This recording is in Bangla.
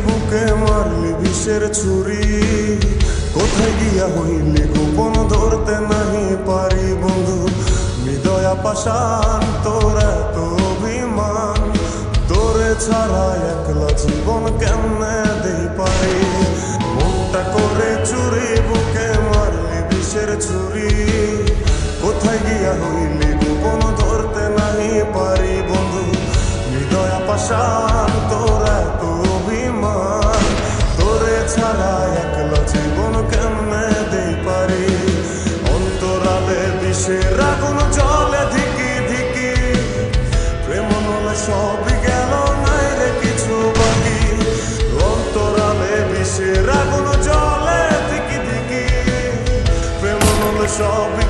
বুকে মারলি বিষের ছুরি, কোথায় গিয়া হইলি গোপন ধরতে নাহি পারি বন্ধু। হৃদয়া পাষাণ তোর এত অভিমান, তোরে ছাড়া একলা জীবন কেমনে দেই পারি। মুখটা করে চুরি বুকে মারলি বিষের ছুরি, কোথায় গিয়া হইলি গোপন ধরতে নাহি পারি বন্ধু। হৃদয়া পাষাণ তোর এত অভিমান, তোরে ছাড়া একলা জীবন কেমনে দেই পারি। অন্তরালে বিষের আগুন জ্বলে ধিকি ধিকি, প্রেম নলে সবই গেল নাই রে কিছু বাকি। অন্তরালে বিষের আগুন জ্বলে ধিকি ধিকি, প্রেম নলে সবই